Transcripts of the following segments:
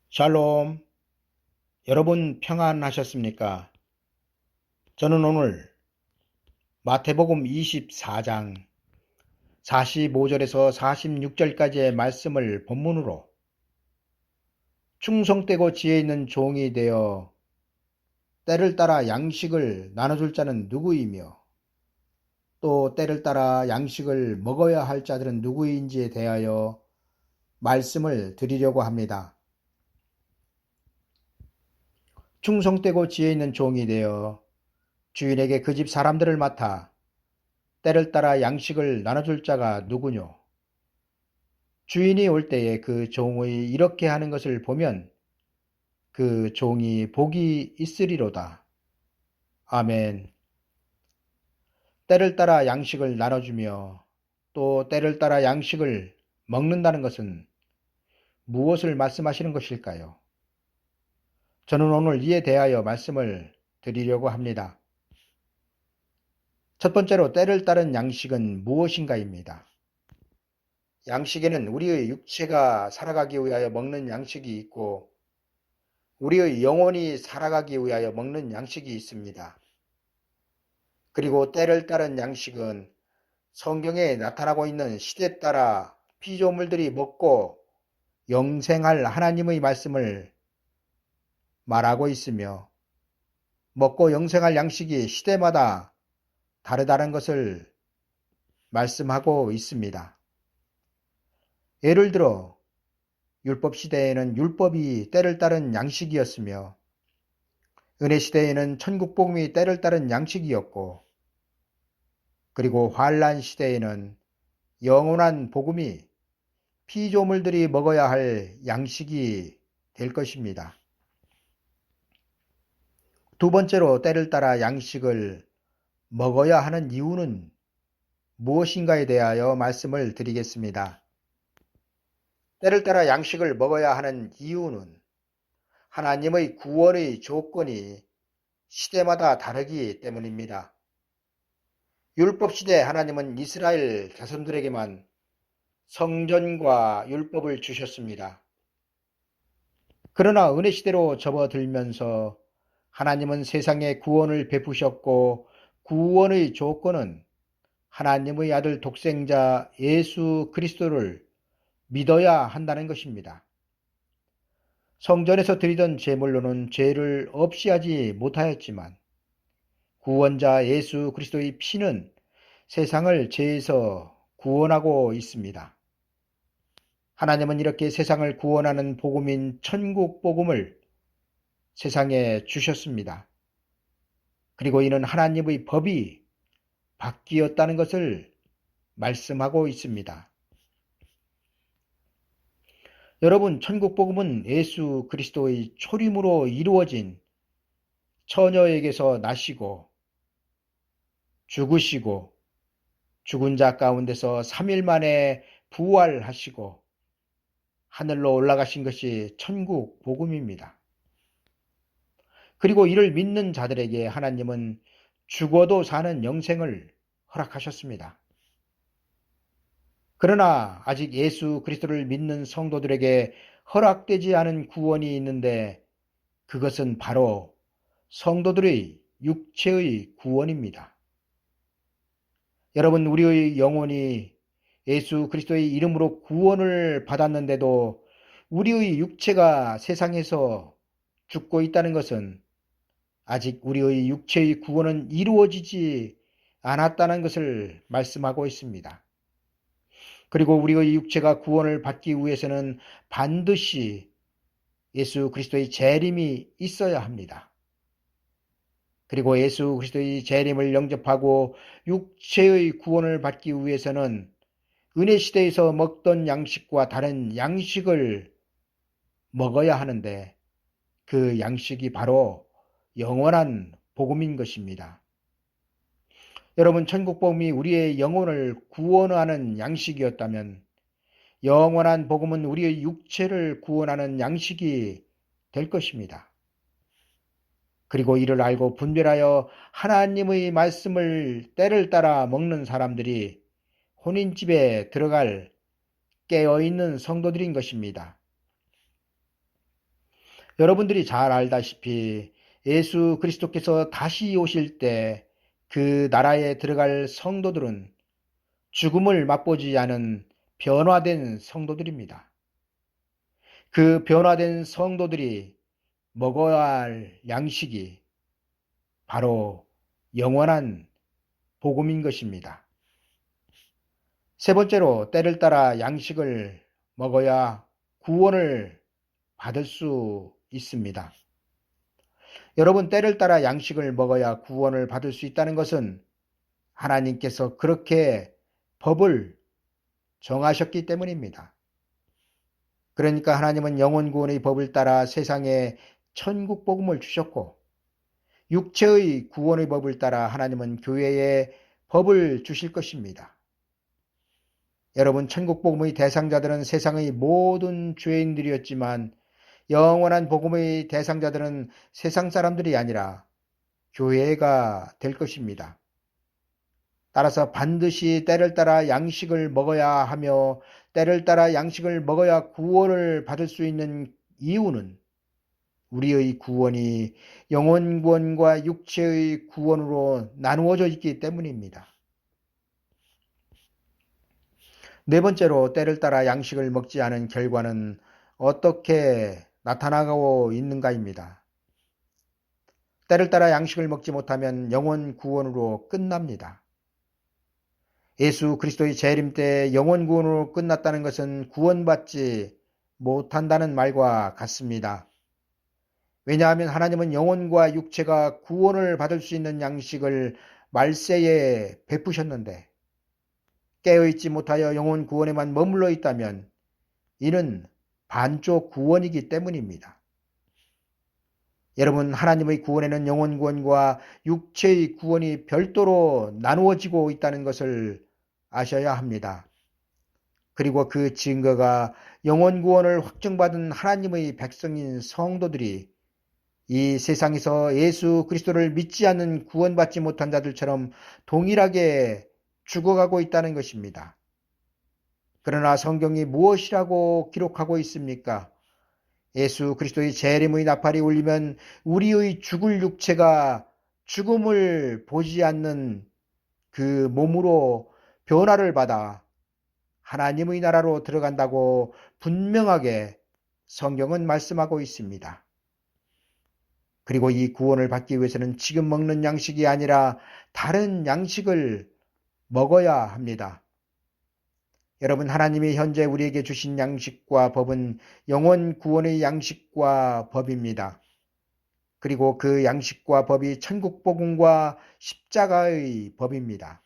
샬롬, 여러분 평안하셨습니까? 저는 오늘 마태복음 24장 45절에서 46절까지의 말씀을 본문으로 충성되고 지혜 있는 종이 되어 때를 따라 양식을 나눠줄 자는 누구이며 또 때를 따라 양식을 먹어야 할 자들은 누구인지에 대하여 말씀을 드리려고 합니다. 충성되고 지혜 있는 종이 되어 주인에게 그 집 사람들을 맡아 때를 따라 양식을 나눠줄 자가 누구뇨? 주인이 올 때에 그 종의 이렇게 하는 것을 보면 그 종이 복이 있으리로다. 아멘. 때를 따라 양식을 나눠주며 또 때를 따라 양식을 먹는다는 것은 무엇을 말씀하시는 것일까요? 저는 오늘 이에 대하여 말씀을 드리려고 합니다. 첫 번째로 때를 따른 양식은 무엇인가입니다. 양식에는 우리의 육체가 살아가기 위하여 먹는 양식이 있고 우리의 영혼이 살아가기 위하여 먹는 양식이 있습니다. 그리고 때를 따른 양식은 성경에 나타나고 있는 시대 따라 피조물들이 먹고 영생할 하나님의 말씀을 말하고 있으며 먹고 영생할 양식이 시대마다 다르다는 것을 말씀하고 있습니다. 예를 들어 율법 시대에는 율법이 때를 따른 양식이었으며 은혜 시대에는 천국 복음이 때를 따른 양식이었고 그리고 환란 시대에는 영원한 복음이 피조물들이 먹어야 할 양식이 될 것입니다. 두 번째로 때를 따라 양식을 먹어야 하는 이유는 무엇인가에 대하여 말씀을 드리겠습니다. 때를 따라 양식을 먹어야 하는 이유는 하나님의 구원의 조건이 시대마다 다르기 때문입니다. 율법 시대 하나님은 이스라엘 자손들에게만 성전과 율법을 주셨습니다. 그러나 은혜 시대로 접어들면서 하나님은 세상에 구원을 베푸셨고 구원의 조건은 하나님의 아들 독생자 예수 그리스도를 믿어야 한다는 것입니다. 성전에서 드리던 제물로는 죄를 없이 하지 못하였지만 구원자 예수 그리스도의 피는 세상을 죄에서 구원하고 있습니다. 하나님은 이렇게 세상을 구원하는 복음인 천국 복음을 세상에 주셨습니다. 그리고 이는 하나님의 법이 바뀌었다는 것을 말씀하고 있습니다. 여러분, 천국 복음은 예수 그리스도의 초림으로 이루어진 처녀에게서 나시고 죽으시고 죽은 자 가운데서 3일 만에 부활하시고 하늘로 올라가신 것이 천국 복음입니다. 그리고 이를 믿는 자들에게 하나님은 죽어도 사는 영생을 허락하셨습니다. 그러나 아직 예수 그리스도를 믿는 성도들에게 허락되지 않은 구원이 있는데 그것은 바로 성도들의 육체의 구원입니다. 여러분, 우리의 영혼이 예수 그리스도의 이름으로 구원을 받았는데도 우리의 육체가 세상에서 죽고 있다는 것은 아직 우리의 육체의 구원은 이루어지지 않았다는 것을 말씀하고 있습니다. 그리고 우리의 육체가 구원을 받기 위해서는 반드시 예수 그리스도의 재림이 있어야 합니다. 그리고 예수 그리스도의 재림을 영접하고 육체의 구원을 받기 위해서는 은혜 시대에서 먹던 양식과 다른 양식을 먹어야 하는데 그 양식이 바로 영원한 복음인 것입니다. 여러분, 천국 복음이 우리의 영혼을 구원하는 양식이었다면 영원한 복음은 우리의 육체를 구원하는 양식이 될 것입니다. 그리고 이를 알고 분별하여 하나님의 말씀을 때를 따라 먹는 사람들이 혼인집에 들어갈 깨어있는 성도들인 것입니다. 여러분들이 잘 알다시피 예수 그리스도께서 다시 오실 때 그 나라에 들어갈 성도들은 죽음을 맛보지 않은 변화된 성도들입니다. 그 변화된 성도들이 먹어야 할 양식이 바로 영원한 복음인 것입니다. 세 번째로, 때를 따라 양식을 먹어야 구원을 받을 수 있습니다. 여러분, 때를 따라 양식을 먹어야 구원을 받을 수 있다는 것은 하나님께서 그렇게 법을 정하셨기 때문입니다. 그러니까 하나님은 영혼 구원의 법을 따라 세상에 천국 복음을 주셨고, 육체의 구원의 법을 따라 하나님은 교회에 법을 주실 것입니다. 여러분, 천국 복음의 대상자들은 세상의 모든 죄인들이었지만 영원한 복음의 대상자들은 세상 사람들이 아니라 교회가 될 것입니다. 따라서 반드시 때를 따라 양식을 먹어야 하며, 때를 따라 양식을 먹어야 구원을 받을 수 있는 이유는 우리의 구원이 영혼 구원과 육체의 구원으로 나누어져 있기 때문입니다. 네 번째로, 때를 따라 양식을 먹지 않은 결과는 어떻게 나타나고 있는가입니다. 때를 따라 양식을 먹지 못하면 영혼 구원으로 끝납니다. 예수 그리스도의 재림 때 영혼 구원으로 끝났다는 것은 구원받지 못한다는 말과 같습니다. 왜냐하면 하나님은 영혼과 육체가 구원을 받을 수 있는 양식을 말세에 베푸셨는데, 깨어있지 못하여 영혼 구원에만 머물러 있다면 이는 반쪽 구원이기 때문입니다. 여러분, 하나님의 구원에는 영혼 구원과 육체의 구원이 별도로 나누어지고 있다는 것을 아셔야 합니다. 그리고 그 증거가 영혼 구원을 확증받은 하나님의 백성인 성도들이 이 세상에서 예수 그리스도를 믿지 않는 구원받지 못한 자들처럼 동일하게 죽어가고 있다는 것입니다. 그러나 성경이 무엇이라고 기록하고 있습니까? 예수 그리스도의 재림의 나팔이 울리면 우리의 죽을 육체가 죽음을 보지 않는 그 몸으로 변화를 받아 하나님의 나라로 들어간다고 분명하게 성경은 말씀하고 있습니다. 그리고 이 구원을 받기 위해서는 지금 먹는 양식이 아니라 다른 양식을 먹어야 합니다. 여러분, 하나님이 현재 우리에게 주신 양식과 법은 영혼 구원의 양식과 법입니다. 그리고 그 양식과 법이 천국 복음과 십자가의 법입니다.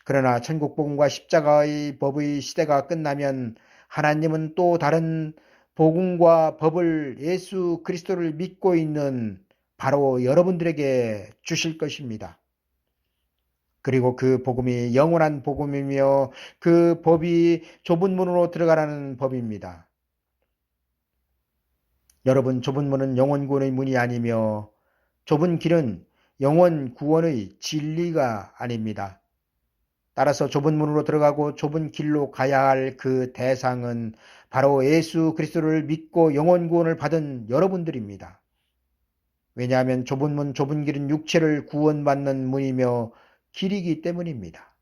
그러나 천국 복음과 십자가의 법의 시대가 끝나면 하나님은 또 다른 복음과 법을, 예수 그리스도를 믿고 있는 바로 여러분들에게 주실 것입니다. 그리고 그 복음이 영원한 복음이며 그 법이 좁은 문으로 들어가라는 법입니다. 여러분, 좁은 문은 영혼 구원의 문이 아니며 좁은 길은 영혼 구원의 진리가 아닙니다. 따라서 좁은 문으로 들어가고 좁은 길로 가야 할 그 대상은 바로 예수 그리스도를 믿고 영혼 구원을 받은 여러분들입니다. 왜냐하면 좁은 문, 좁은 길은 육체를 구원받는 문이며 길이기 때문입니다.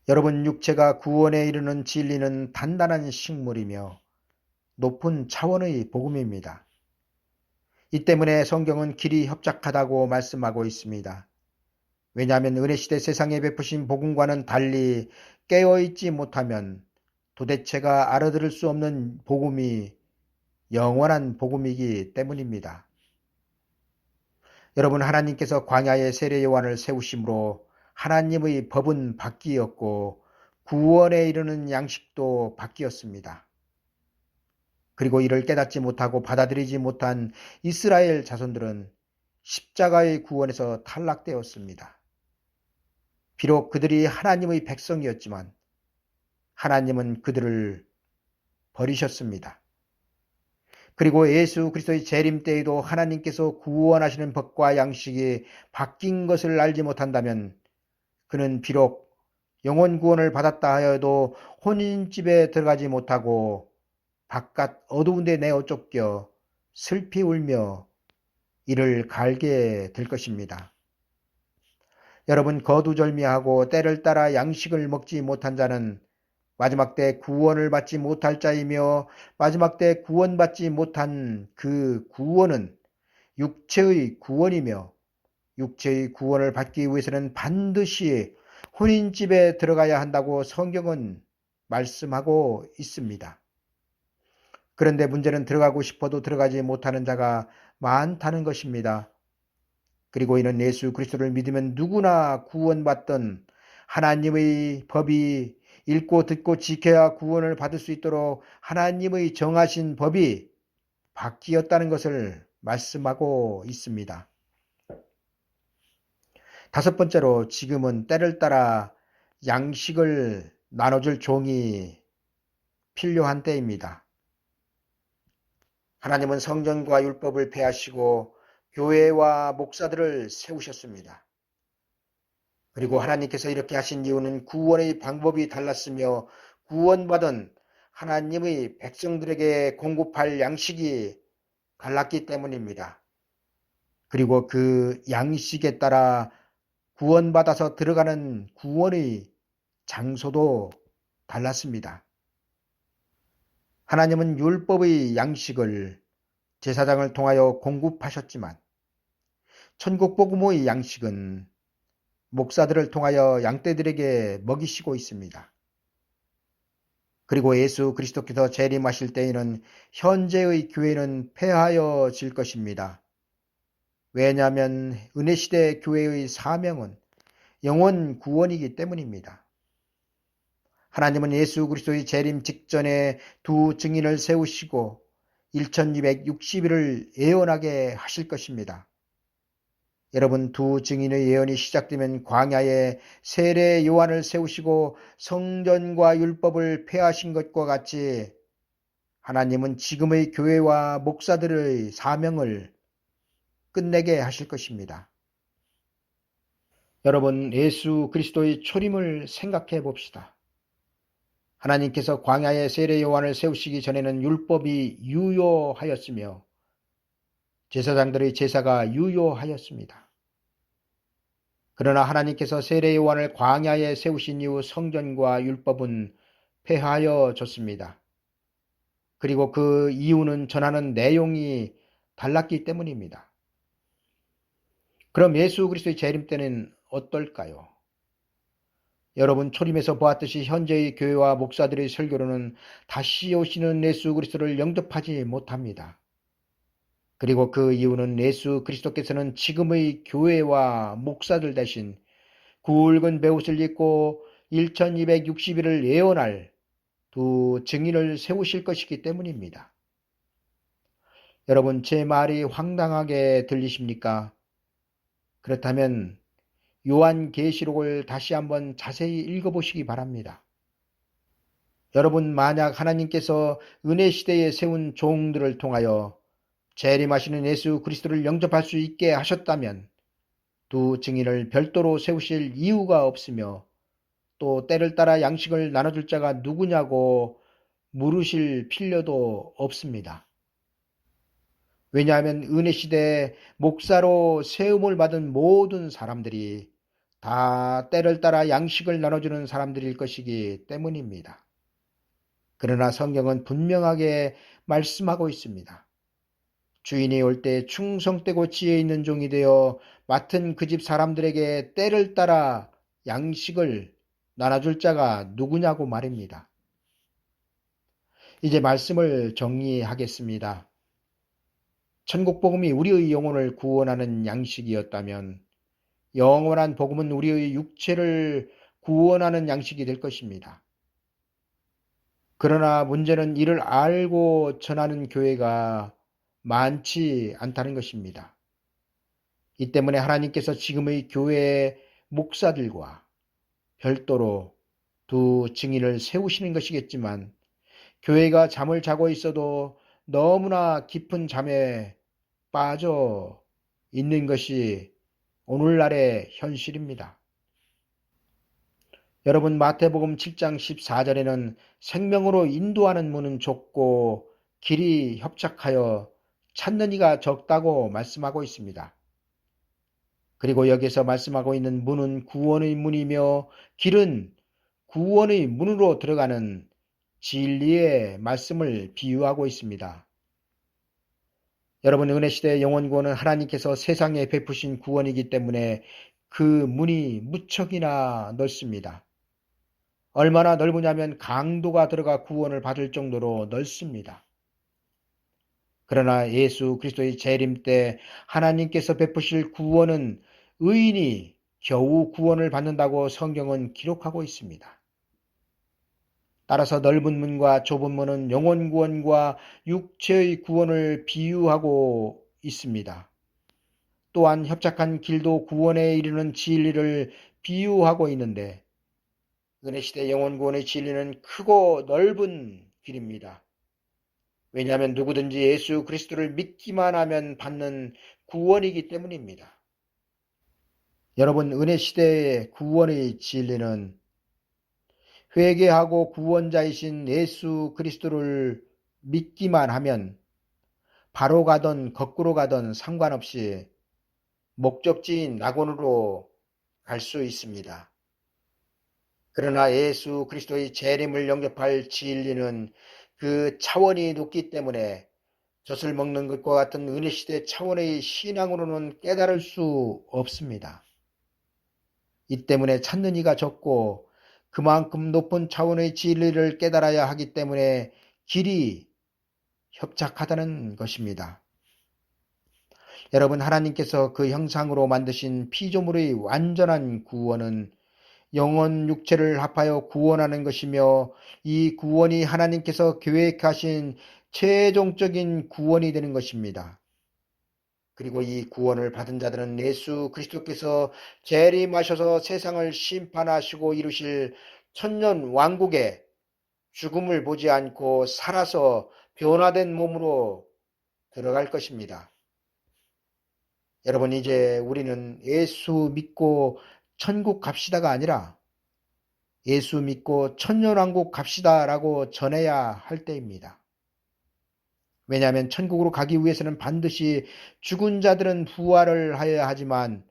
여러분, 육체가 구원에 이르는 진리는 단단한 식물이며 높은 차원의 복음입니다. 이 때문에 성경은 길이 협착하다고 말씀하고 있습니다. 왜냐하면 은혜시대 세상에 베푸신 복음과는 달리 깨어있지 못하면 도대체가 알아들을 수 없는 복음이 영원한 복음이기 때문입니다. 여러분, 하나님께서 광야에 세례 요한을 세우심으로 하나님의 법은 바뀌었고 구원에 이르는 양식도 바뀌었습니다. 그리고 이를 깨닫지 못하고 받아들이지 못한 이스라엘 자손들은 십자가의 구원에서 탈락되었습니다. 비록 그들이 하나님의 백성이었지만 하나님은 그들을 버리셨습니다. 그리고 예수 그리스도의 재림 때에도 하나님께서 구원하시는 법과 양식이 바뀐 것을 알지 못한다면 그는 비록 영혼 구원을 받았다 하여도 혼인집에 들어가지 못하고 바깥 어두운 데 내어 쫓겨 슬피 울며 이를 갈게 될 것입니다. 여러분, 거두절미하고 때를 따라 양식을 먹지 못한 자는 마지막 때 구원을 받지 못할 자이며, 마지막 때 구원받지 못한 그 구원은 육체의 구원이며, 육체의 구원을 받기 위해서는 반드시 혼인집에 들어가야 한다고 성경은 말씀하고 있습니다. 그런데 문제는 들어가고 싶어도 들어가지 못하는 자가 많다는 것입니다. 그리고 이는 예수 그리스도를 믿으면 누구나 구원받던 하나님의 법이 읽고 듣고 지켜야 구원을 받을 수 있도록 하나님의 정하신 법이 바뀌었다는 것을 말씀하고 있습니다. 다섯 번째로, 지금은 때를 따라 양식을 나눠줄 종이 필요한 때입니다. 하나님은 성전과 율법을 폐하시고 교회와 목사들을 세우셨습니다. 그리고 하나님께서 이렇게 하신 이유는 구원의 방법이 달랐으며 구원받은 하나님의 백성들에게 공급할 양식이 달랐기 때문입니다. 그리고 그 양식에 따라 구원받아서 들어가는 구원의 장소도 달랐습니다. 하나님은 율법의 양식을 제사장을 통하여 공급하셨지만 천국 복음의 양식은 목사들을 통하여 양떼들에게 먹이시고 있습니다. 그리고 예수 그리스도께서 재림하실 때에는 현재의 교회는 폐하여질 것입니다. 왜냐하면 은혜시대 교회의 사명은 영혼 구원이기 때문입니다. 하나님은 예수 그리스도의 재림 직전에 두 증인을 세우시고 1260일을 예언하게 하실 것입니다. 여러분, 두 증인의 예언이 시작되면 광야에 세례 요한을 세우시고 성전과 율법을 폐하신 것과 같이 하나님은 지금의 교회와 목사들의 사명을 끝내게 하실 것입니다. 여러분, 예수 그리스도의 초림을 생각해 봅시다. 하나님께서 광야에 세례 요한을 세우시기 전에는 율법이 유효하였으며 제사장들의 제사가 유효하였습니다. 그러나 하나님께서 세례 요한을 광야에 세우신 이후 성전과 율법은 폐하여졌습니다. 그리고 그 이유는 전하는 내용이 달랐기 때문입니다. 그럼 예수 그리스도의 재림 때는 어떨까요? 여러분, 초림에서 보았듯이 현재의 교회와 목사들의 설교로는 다시 오시는 예수 그리스도를 영접하지 못합니다. 그리고 그 이유는 예수 그리스도께서는 지금의 교회와 목사들 대신 굵은 베옷을 입고 1260일을 예언할 두 증인을 세우실 것이기 때문입니다. 여러분, 제 말이 황당하게 들리십니까? 그렇다면 요한계시록을 다시 한번 자세히 읽어보시기 바랍니다. 여러분, 만약 하나님께서 은혜 시대에 세운 종들을 통하여 재림하시는 예수 그리스도를 영접할 수 있게 하셨다면 두 증인을 별도로 세우실 이유가 없으며 또 때를 따라 양식을 나눠줄 자가 누구냐고 물으실 필요도 없습니다. 왜냐하면 은혜 시대에 목사로 세움을 받은 모든 사람들이 다 때를 따라 양식을 나눠주는 사람들일 것이기 때문입니다. 그러나 성경은 분명하게 말씀하고 있습니다. 주인이 올 때 충성되고 지혜 있는 종이 되어 맡은 그 집 사람들에게 때를 따라 양식을 나눠줄 자가 누구냐고 말입니다. 이제 말씀을 정리하겠습니다. 천국 복음이 우리의 영혼을 구원하는 양식이었다면 영원한 복음은 우리의 육체를 구원하는 양식이 될 것입니다. 그러나 문제는 이를 알고 전하는 교회가 많지 않다는 것입니다. 이 때문에 하나님께서 지금의 교회의 목사들과 별도로 두 증인을 세우시는 것이겠지만 교회가 잠을 자고 있어도 너무나 깊은 잠에 빠져 있는 것이 오늘날의 현실입니다. 여러분, 마태복음 7장 14절에는 생명으로 인도하는 문은 좁고 길이 협착하여 찾는 이가 적다고 말씀하고 있습니다. 그리고 여기서 말씀하고 있는 문은 구원의 문이며 길은 구원의 문으로 들어가는 진리의 말씀을 비유하고 있습니다. 여러분, 은혜시대의 영원구원은 하나님께서 세상에 베푸신 구원이기 때문에 그 문이 무척이나 넓습니다. 얼마나 넓으냐면 강도가 들어가 구원을 받을 정도로 넓습니다. 그러나 예수 그리스도의 재림 때 하나님께서 베푸실 구원은 의인이 겨우 구원을 받는다고 성경은 기록하고 있습니다. 따라서 넓은 문과 좁은 문은 영혼 구원과 육체의 구원을 비유하고 있습니다. 또한 협착한 길도 구원에 이르는 진리를 비유하고 있는데 은혜시대 영혼 구원의 진리는 크고 넓은 길입니다. 왜냐하면 누구든지 예수 그리스도를 믿기만 하면 받는 구원이기 때문입니다. 여러분, 은혜시대의 구원의 진리는 회개하고 구원자이신 예수 그리스도를 믿기만 하면 바로 가던 거꾸로 가던 상관없이 목적지인 낙원으로 갈 수 있습니다. 그러나 예수 그리스도의 재림을 영접할 진리는 그 차원이 높기 때문에 젖을 먹는 것과 같은 은혜시대 차원의 신앙으로는 깨달을 수 없습니다. 이 때문에 찾는 이가 적고 그만큼 높은 차원의 진리를 깨달아야 하기 때문에 길이 협착하다는 것입니다. 여러분, 하나님께서 그 형상으로 만드신 피조물의 완전한 구원은 영혼 육체를 합하여 구원하는 것이며 이 구원이 하나님께서 계획하신 최종적인 구원이 되는 것입니다. 그리고 이 구원을 받은 자들은 예수 그리스도께서 재림하셔서 세상을 심판하시고 이루실 천년 왕국에 죽음을 보지 않고 살아서 변화된 몸으로 들어갈 것입니다. 여러분, 이제 우리는 예수 믿고 천국 갑시다가 아니라 예수 믿고 천년왕국 갑시다라고 전해야 할 때입니다. 왜냐하면 천국으로 가기 위해서는 반드시 죽은 자들은 부활을 하여야 하지만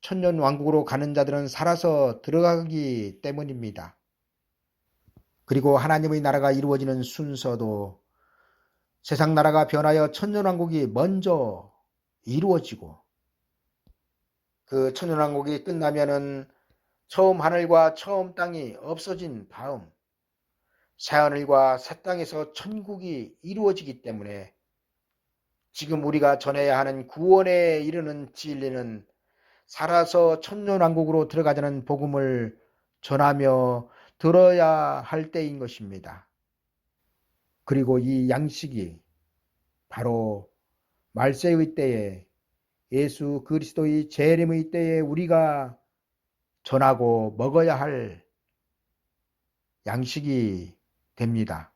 천년왕국으로 가는 자들은 살아서 들어가기 때문입니다. 그리고 하나님의 나라가 이루어지는 순서도 세상 나라가 변하여 천년왕국이 먼저 이루어지고 그 천년왕국이 끝나면은 처음 하늘과 처음 땅이 없어진 다음 새하늘과 새 땅에서 천국이 이루어지기 때문에 지금 우리가 전해야 하는 구원에 이르는 진리는 살아서 천년왕국으로 들어가자는 복음을 전하며 들어야 할 때인 것입니다. 그리고 이 양식이 바로 말세의 때에 예수 그리스도의 재림의 때에 우리가 전하고 먹어야 할 양식이 됩니다.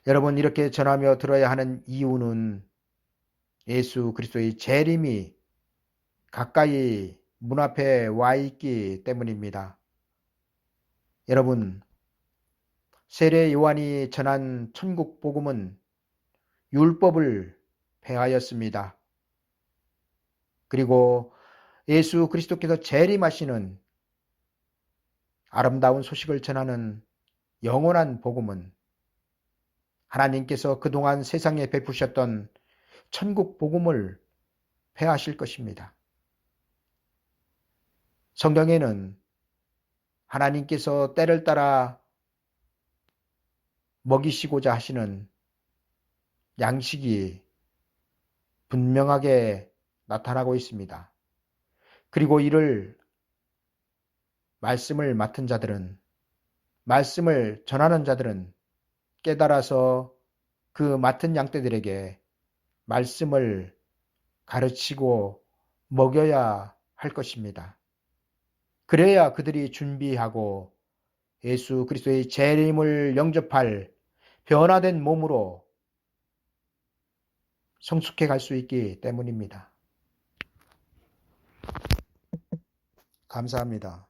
여러분, 이렇게 전하며 들어야 하는 이유는 예수 그리스도의 재림이 가까이 문 앞에 와 있기 때문입니다. 여러분, 세례 요한이 전한 천국 복음은 율법을 폐하였습니다. 그리고 예수 그리스도께서 재림하시는 아름다운 소식을 전하는 영원한 복음은 하나님께서 그동안 세상에 베푸셨던 천국 복음을 폐하실 것입니다. 성경에는 하나님께서 때를 따라 먹이시고자 하시는 양식이 분명하게 나타나고 있습니다. 그리고 이를 말씀을 맡은 자들은, 말씀을 전하는 자들은 깨달아서 그 맡은 양떼들에게 말씀을 가르치고 먹여야 할 것입니다. 그래야 그들이 준비하고 예수 그리스도의 재림을 영접할 변화된 몸으로 성숙해 갈 수 있기 때문입니다. 감사합니다.